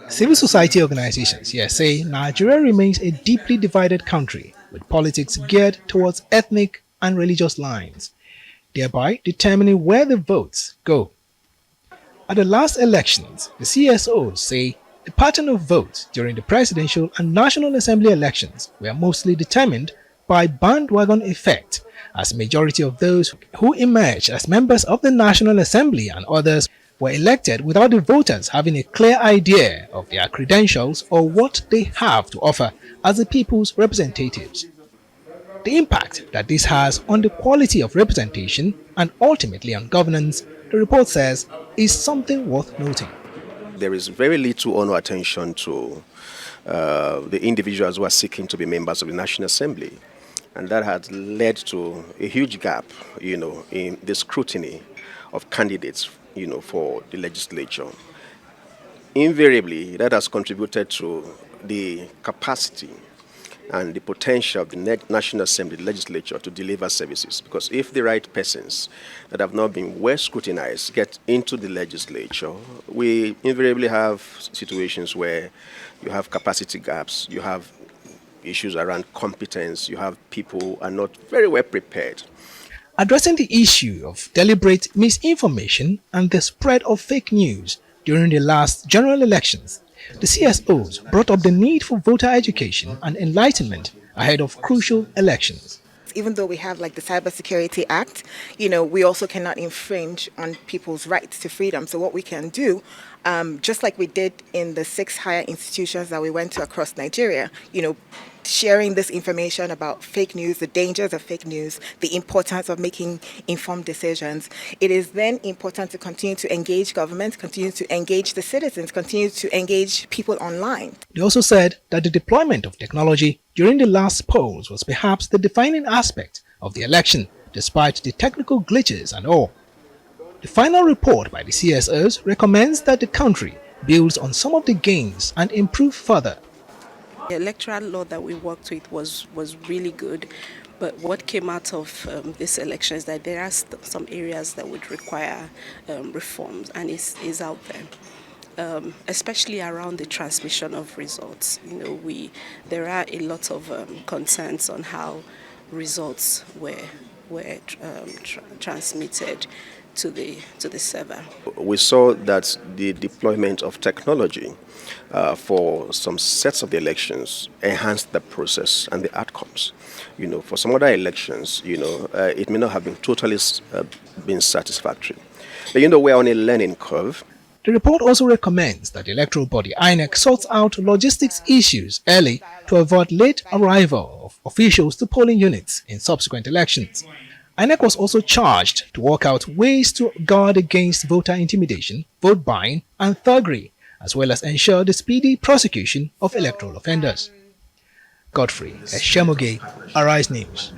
Civil society organizations here say Nigeria remains a deeply divided country with politics geared towards ethnic and religious lines, thereby determining where the votes go. At the last elections, the CSOs say the pattern of votes during the presidential and National Assembly elections were mostly determined by bandwagon effect, as majority of those who emerged as members of the National Assembly and others were elected without the voters having a clear idea of their credentials or what they have to offer as the people's representatives. The impact that this has on the quality of representation and ultimately on governance, the report says, is something worth noting. There is very little honor attention to the individuals who are seeking to be members of the National Assembly. And that has led to a huge gap, in the scrutiny of candidates, for the legislature. Invariably, that has contributed to the capacity and the potential of the National Assembly legislature to deliver services. Because if the right persons that have not been well scrutinized get into the legislature, we invariably have situations where you have capacity gaps, you have issues around competence, you have people who are not very well prepared. Addressing the issue of deliberate misinformation and the spread of fake news during the last general elections, the CSOs brought up the need for voter education and enlightenment ahead of crucial elections. Even though we have like the Cybersecurity Act, we also cannot infringe on people's rights to freedom. So what we can do, just like we did in the 6 higher institutions that we went to across Nigeria, sharing this information about fake news, the dangers of fake news, the importance of making informed decisions. It is then important to continue to engage government, continue to engage the citizens, continue to engage people online. They also said that the deployment of technology during the last polls was perhaps the defining aspect of the election, despite the technical glitches and all. The final report by the CSOs recommends that the country builds on some of the gains and improve further. The electoral law that we worked with was really good, but what came out of this election is that there are some areas that would require reforms, and is out there. Especially around the transmission of results. There are a lot of concerns on how results were transmitted to the server. We saw that the deployment of technology for some sets of the elections enhanced the process and the outcomes. For some other elections, it may not have been totally been satisfactory. But we're on a learning curve. The report also recommends that the electoral body INEC sorts out logistics issues early to avoid late arrival of officials to polling units in subsequent elections. INEC was also charged to work out ways to guard against voter intimidation, vote buying and thuggery, as well as ensure the speedy prosecution of electoral offenders. Godfrey Eshemoge, Arise News.